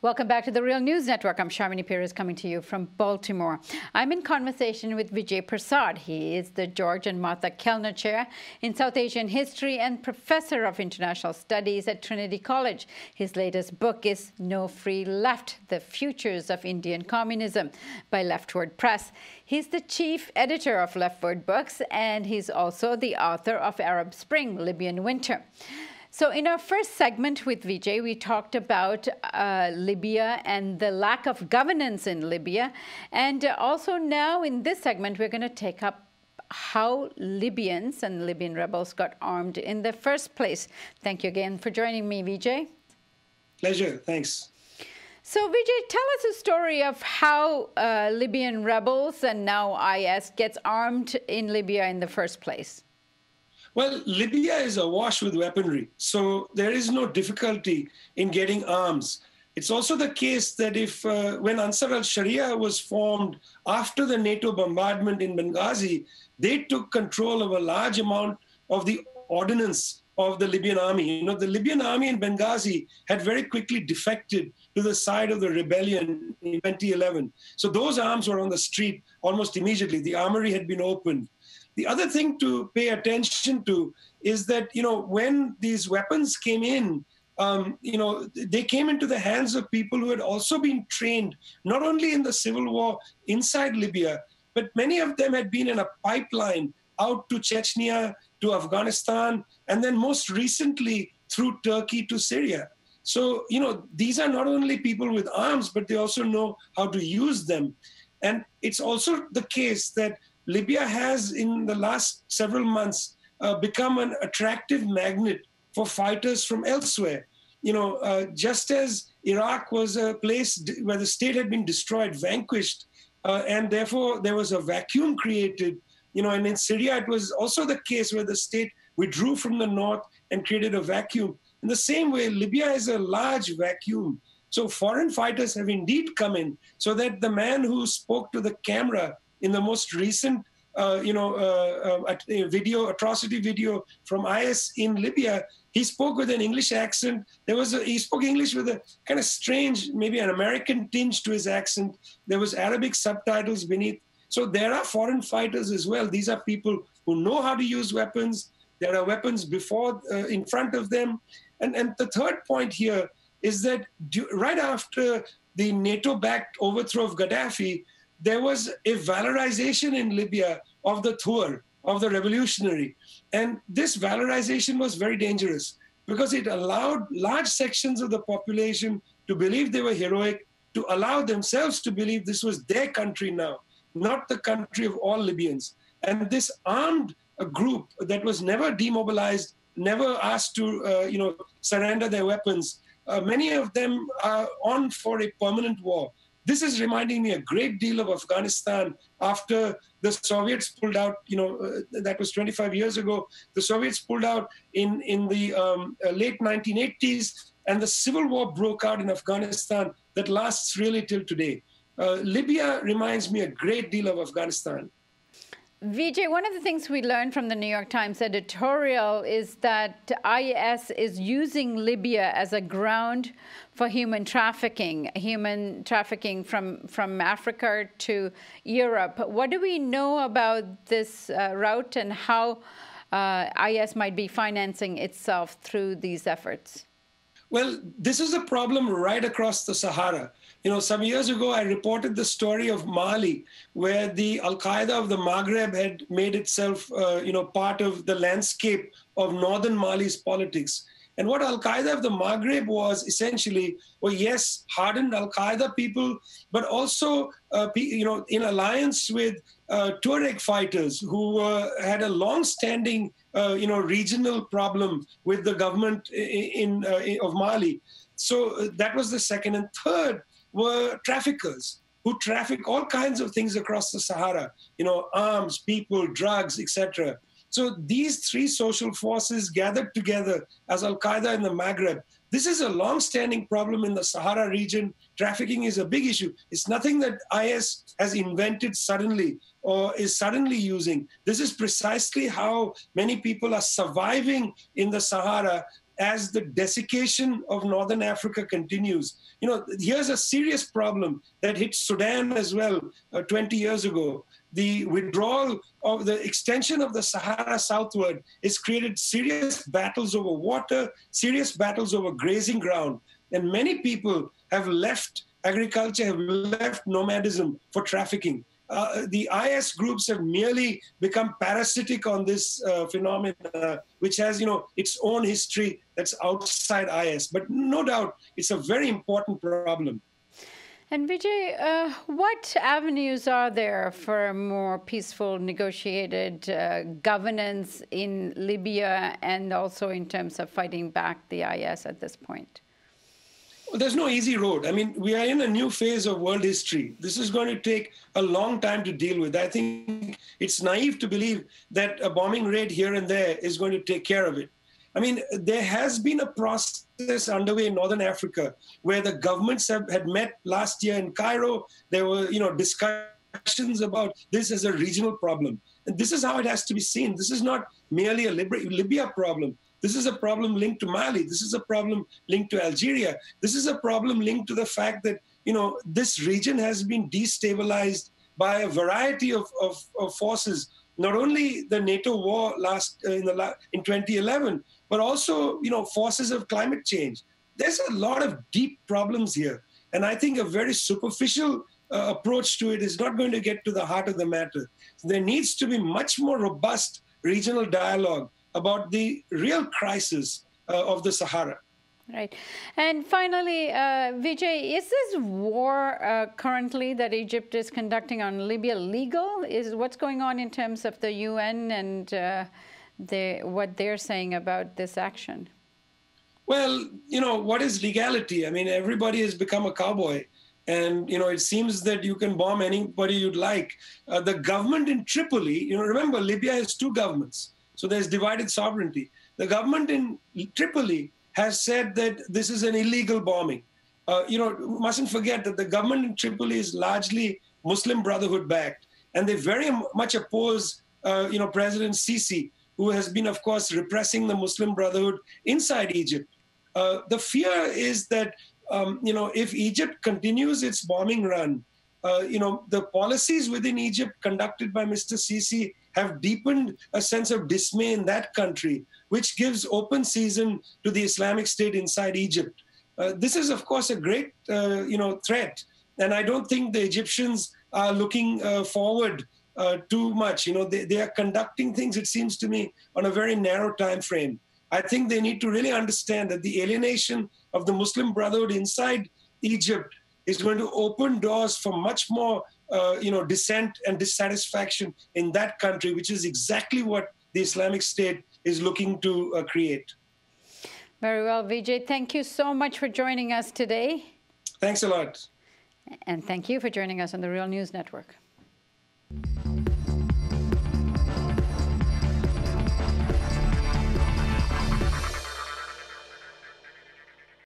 Welcome back to the Real News Network. I'm Sharmini Perez coming to you from Baltimore. I'm in conversation with Vijay Prashad. He is the George and Martha Kellner Chair in South Asian History and Professor of International Studies at Trinity College. His latest book is No Free Left, The Futures of Indian Communism by Leftward Press. He's the chief editor of Leftward Books, and he's also the author of Arab Spring, Libyan Winter. So in our first segment with Vijay, we talked about Libya and the lack of governance in Libya. And also now in this segment, we're going to take up how Libyans and Libyan rebels got armed in the first place. Thank you again for joining me, Vijay. Pleasure. Thanks. So, Vijay, tell us a story of how Libyan rebels and now IS gets armed in Libya in the first place. Well, Libya is awash with weaponry, so there is no difficulty in getting arms. It's also the case that when Ansar al-Sharia was formed after the NATO bombardment in Benghazi, they took control of a large amount of the ordnance of the Libyan army. You know, the Libyan army in Benghazi had very quickly defected to the side of the rebellion in 2011. So those arms were on the street almost immediately. The armory had been opened. The other thing to pay attention to is that, when these weapons came in, they came into the hands of people who had also been trained, not only in the civil war inside Libya, but many of them had been in a pipeline out to Chechnya, to Afghanistan, and then most recently through Turkey to Syria. So, these are not only people with arms, but they also know how to use them. And it's also the case that Libya has, in the last several months, become an attractive magnet for fighters from elsewhere. Just as Iraq was a place where the state had been destroyed, vanquished, and therefore there was a vacuum created, and in Syria it was also the case where the state withdrew from the north and created a vacuum. In the same way, Libya is a large vacuum. So foreign fighters have indeed come in, so that the man who spoke to the camera in the most recent, atrocity video from IS in Libya, he spoke with an English accent. He spoke English with a kind of strange, maybe an American tinge to his accent. There was Arabic subtitles beneath. So there are foreign fighters as well. These are people who know how to use weapons. There are weapons in front of them. And the third point here is that right after the NATO-backed overthrow of Gaddafi, there was a valorization in Libya of the Thuar, of the revolutionary. And this valorization was very dangerous because it allowed large sections of the population to believe they were heroic, to allow themselves to believe this was their country now, not the country of all Libyans. And this armed a group that was never demobilized, never asked to surrender their weapons, many of them are on for a permanent war. This is reminding me a great deal of Afghanistan after the Soviets pulled out, that was 25 years ago. The Soviets pulled out in the late 1980s, and the civil war broke out in Afghanistan that lasts really till today. Libya reminds me a great deal of Afghanistan. Vijay, one of the things we learned from the New York Times editorial is that IS is using Libya as a ground for human trafficking from Africa to Europe. What do we know about this route and how IS might be financing itself through these efforts? Well, this is a problem right across the Sahara. Some years ago, I reported the story of Mali, where the Al-Qaeda of the Maghreb had made itself, part of the landscape of northern Mali's politics. And what Al-Qaeda of the Maghreb was essentially, yes, hardened Al-Qaeda people, but also, in alliance with Tuareg fighters who had a long-standing, regional problem with the government of Mali. So that was the second. And third were traffickers who traffic all kinds of things across the Sahara, arms, people, drugs, etc. So these three social forces gathered together as Al-Qaeda in the Maghreb. This is a long-standing problem in the Sahara region. Trafficking is a big issue. It's nothing that IS has invented suddenly or is suddenly using. This is precisely how many people are surviving in the Sahara as the desiccation of Northern Africa continues. Here's a serious problem that hit Sudan as well 20 years ago. The withdrawal of the extension of the Sahara southward has created serious battles over water, serious battles over grazing ground. And many people have left agriculture, have left nomadism for trafficking. The IS groups have merely become parasitic on this phenomena, which has, its own history that's outside IS. But no doubt, it's a very important problem. And Vijay, what avenues are there for a more peaceful, negotiated governance in Libya and also in terms of fighting back the IS at this point? Well, there's no easy road. I mean, we are in a new phase of world history. This is going to take a long time to deal with. I think it's naive to believe that a bombing raid here and there is going to take care of it. I mean, there has been a process underway in Northern Africa where the governments had met last year in Cairo. There were, discussions about this as a regional problem. And this is how it has to be seen. This is not merely a Libya problem. This is a problem linked to Mali. This is a problem linked to Algeria. This is a problem linked to the fact that, this region has been destabilized by a variety of forces, not only the NATO war in 2011, but also, forces of climate change. There's a lot of deep problems here. And I think a very superficial approach to it is not going to get to the heart of the matter. So there needs to be much more robust regional dialogue about the real crisis of the Sahara. Right. And finally, Vijay, is this war currently that Egypt is conducting on Libya legal? Is what's going on in terms of the UN and what they're saying about this action? Well, what is legality? I mean, everybody has become a cowboy. And, it seems that you can bomb anybody you'd like. The government in Tripoli, remember, Libya has two governments. So there's divided sovereignty. The government in Tripoli has said that this is an illegal bombing. Mustn't forget that the government in Tripoli is largely Muslim Brotherhood backed. And they very much oppose, President Sisi, who has been, of course, repressing the Muslim Brotherhood inside Egypt. The fear is that, if Egypt continues its bombing run, the policies within Egypt conducted by Mr. Sisi have deepened a sense of dismay in that country, which gives open season to the Islamic State inside Egypt. This is, of course, a great, threat. And I don't think the Egyptians are looking forward too much. They are conducting things, it seems to me, on a very narrow time frame. I think they need to really understand that the alienation of the Muslim Brotherhood inside Egypt is going to open doors for much more, dissent and dissatisfaction in that country, which is exactly what the Islamic State is looking to create. Very well, Vijay. Thank you so much for joining us today. Thanks a lot. And thank you for joining us on the Real News Network.